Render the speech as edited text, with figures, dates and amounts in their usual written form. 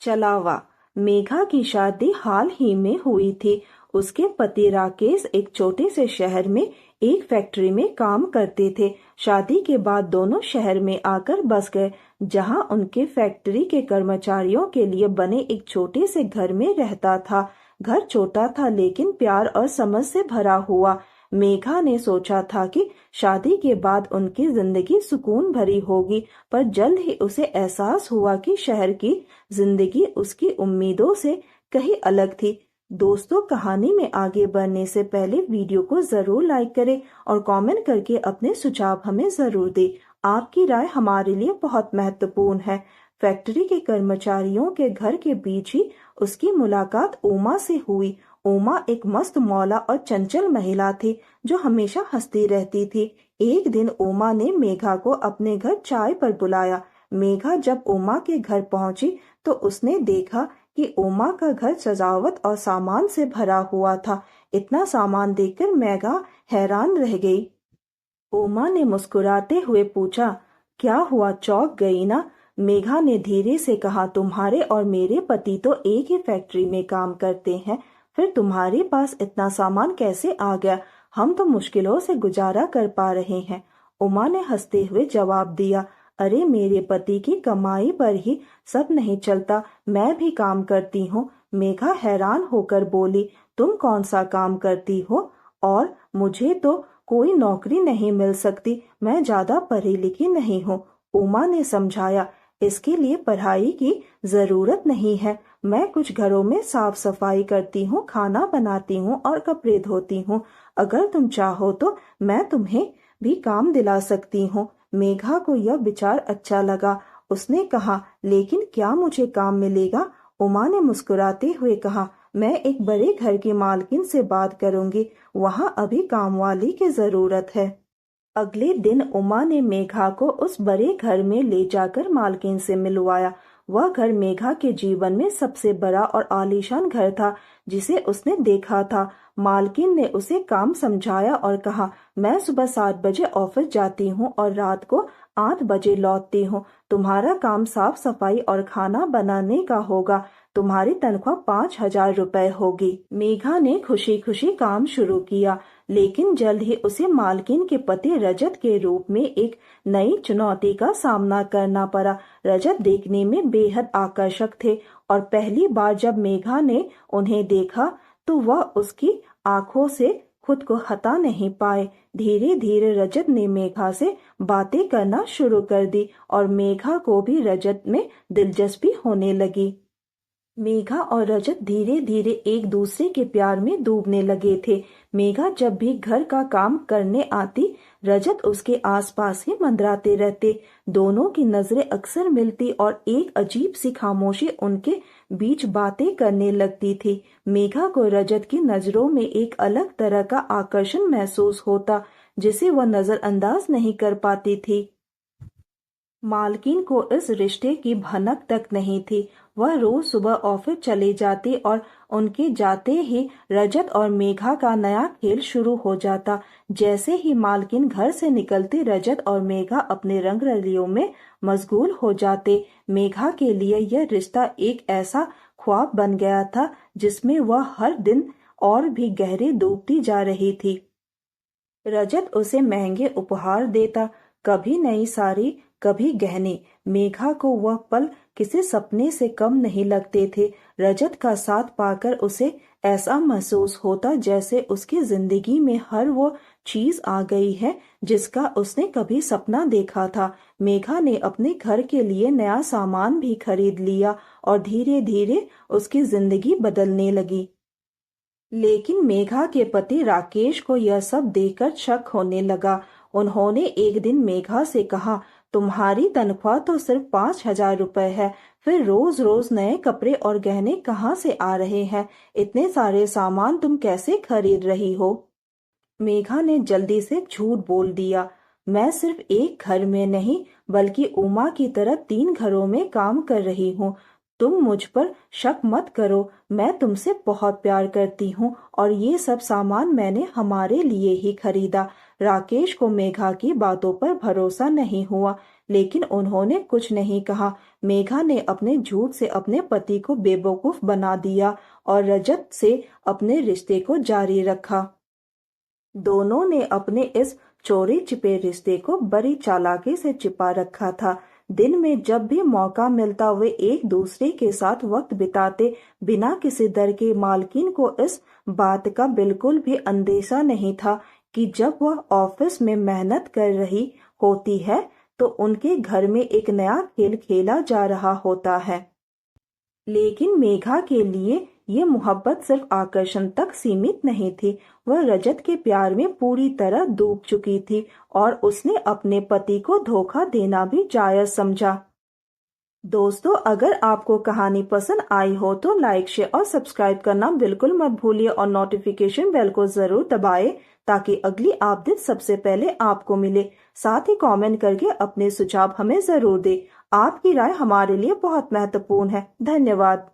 चलावा। मेघा की शादी हाल ही में हुई थी। उसके पति राकेश एक छोटे से शहर में एक फैक्ट्री में काम करते थे। शादी के बाद दोनों शहर में आकर बस गए, जहां उनके फैक्ट्री के कर्मचारियों के लिए बने एक छोटे से घर में रहता था। घर छोटा था लेकिन प्यार और समझ से भरा हुआ। मेघा ने सोचा था कि शादी के बाद उनकी जिंदगी सुकून भरी होगी, पर जल्द ही उसे एहसास हुआ कि शहर की जिंदगी उसकी उम्मीदों से कहीं अलग थी। दोस्तों, कहानी में आगे बढ़ने से पहले वीडियो को जरूर लाइक करें और कमेंट करके अपने सुझाव हमें जरूर दें। आपकी राय हमारे लिए बहुत महत्वपूर्ण है। फैक्ट्री के कर्मचारियों के घर के बीच ही उसकी मुलाकात उमा से हुई। उमा एक मस्त मौला और चंचल महिला थी जो हमेशा हंसती रहती थी। एक दिन उमा ने मेघा को अपने घर चाय पर बुलाया। मेघा जब उमा के घर पहुंची तो उसने देखा कि उमा का घर सजावट और सामान से भरा हुआ था। इतना सामान देखकर मेघा हैरान रह गई। उमा ने मुस्कुराते हुए पूछा, क्या हुआ, चौंक गई ना? मेघा ने धीरे से कहा, तुम्हारे और मेरे पति तो एक ही फैक्ट्री में काम करते हैं, फिर तुम्हारे पास इतना सामान कैसे आ गया? हम तो मुश्किलों से गुजारा कर पा रहे हैं। उमा ने हंसते हुए जवाब दिया, अरे मेरे पति की कमाई पर ही सब नहीं चलता, मैं भी काम करती हूँ। मेघा हैरान होकर बोली, तुम कौन सा काम करती हो? और मुझे तो कोई नौकरी नहीं मिल सकती, मैं ज्यादा पढ़ी लिखी नहीं हूँ। उमा ने समझाया, इसके लिए पढ़ाई की जरूरत नहीं है। मैं कुछ घरों में साफ सफाई करती हूँ, खाना बनाती हूँ और कपड़े धोती हूँ। अगर तुम चाहो तो मैं तुम्हें भी काम दिला सकती हूँ। मेघा को यह विचार अच्छा लगा। उसने कहा, लेकिन क्या मुझे काम मिलेगा? उमा ने मुस्कुराते हुए कहा, मैं एक बड़े घर की मालकिन से बात करूंगी, वहाँ अभी काम वाली की जरूरत है। अगले दिन उमा ने मेघा को उस बड़े घर में ले जाकर मालकिन से मिलवाया। वह घर मेघा के जीवन में सबसे बड़ा और आलीशान घर था जिसे उसने देखा था। मालकिन ने उसे काम समझाया और कहा, मैं सुबह 7 बजे ऑफिस जाती हूँ और रात को 8 बजे लौटती हूँ। तुम्हारा काम साफ सफाई और खाना बनाने का होगा। तुम्हारी तनख्वाह 5,000 रुपए होगी। मेघा ने खुशी खुशी काम शुरू किया, लेकिन जल्द ही उसे मालकिन के पति रजत के रूप में एक नई चुनौती का सामना करना पड़ा। रजत देखने में बेहद आकर्षक थे और पहली बार जब मेघा ने उन्हें देखा तो वह उसकी आंखों से खुद को हटा नहीं पाए। धीरे धीरे रजत ने मेघा से बातें करना शुरू कर दी और मेघा को भी रजत में दिलचस्पी होने लगी। मेघा और रजत धीरे धीरे एक दूसरे के प्यार में डूबने लगे थे। मेघा जब भी घर का काम करने आती, रजत उसके आसपास ही मंडराते रहते। दोनों की नजरें अक्सर मिलती और एक अजीब सी खामोशी उनके बीच बातें करने लगती थी। मेघा को रजत की नजरों में एक अलग तरह का आकर्षण महसूस होता, जिसे वह नजरअंदाज नहीं कर पाती थी। मालकिन को इस रिश्ते की भनक तक नहीं थी। वह रोज सुबह ऑफिस चले जाते और उनके जाते ही रजत और मेघा का नया खेल शुरू हो जाता। जैसे ही मालकिन घर से निकलती, रजत और मेघा अपने रंग रलियों में मशगूल हो जाते। मेघा के लिए यह रिश्ता एक ऐसा ख्वाब बन गया था जिसमें वह हर दिन और भी गहरे डूबती जा रही थी। रजत उसे महंगे उपहार देता, कभी नई साड़ी, कभी गहने। मेघा को वह पल किसी सपने से कम नहीं लगते थे। रजत का साथ पाकर उसे ऐसा महसूस होता जैसे उसकी जिंदगी में हर वो चीज आ गई है जिसका उसने कभी सपना देखा था। मेघा ने अपने घर के लिए नया सामान भी खरीद लिया और धीरे धीरे उसकी जिंदगी बदलने लगी। लेकिन मेघा के पति राकेश को यह सब देखकर शक होने लगा। उन्होंने एक दिन मेघा से कहा, तुम्हारी तनख्वाह तो सिर्फ 5,000 रुपए है, फिर रोज रोज नए कपड़े और गहने कहाँ से आ रहे हैं? इतने सारे सामान तुम कैसे खरीद रही हो? मेघा ने जल्दी से झूठ बोल दिया, मैं सिर्फ एक घर में नहीं बल्कि उमा की तरह 3 घरों में काम कर रही हूँ। तुम मुझ पर शक मत करो, मैं तुमसे बहुत प्यार करती हूँ और ये सब सामान मैंने हमारे लिए ही खरीदा। राकेश को मेघा की बातों पर भरोसा नहीं हुआ, लेकिन उन्होंने कुछ नहीं कहा। मेघा ने अपने झूठ से अपने पति को बेवकूफ बना दिया और रजत से अपने रिश्ते को जारी रखा। दोनों ने अपने इस चोरी छिपे रिश्ते को बड़ी चालाकी से छिपा रखा था। दिन में जब भी मौका मिलता वे एक दूसरे के साथ वक्त बिताते, बिना किसी डर के। मालकिन को इस बात का बिल्कुल भी अंदेशा नहीं था कि जब वह ऑफिस में मेहनत कर रही होती है तो उनके घर में एक नया खेल खेला जा रहा होता है। लेकिन मेघा के लिए ये मोहब्बत सिर्फ आकर्षण तक सीमित नहीं थी। वह रजत के प्यार में पूरी तरह डूब चुकी थी और उसने अपने पति को धोखा देना भी जायज समझा। दोस्तों, अगर आपको कहानी पसंद आई हो तो लाइक, शेयर और सब्सक्राइब करना बिल्कुल मत भूलिए और नोटिफिकेशन बेल को जरूर दबाएं ताकि अगली अपडेट सबसे पहले आपको मिले। साथ ही कमेंट करके अपने सुझाव हमें जरूर दें। आपकी राय हमारे लिए बहुत महत्वपूर्ण है। धन्यवाद।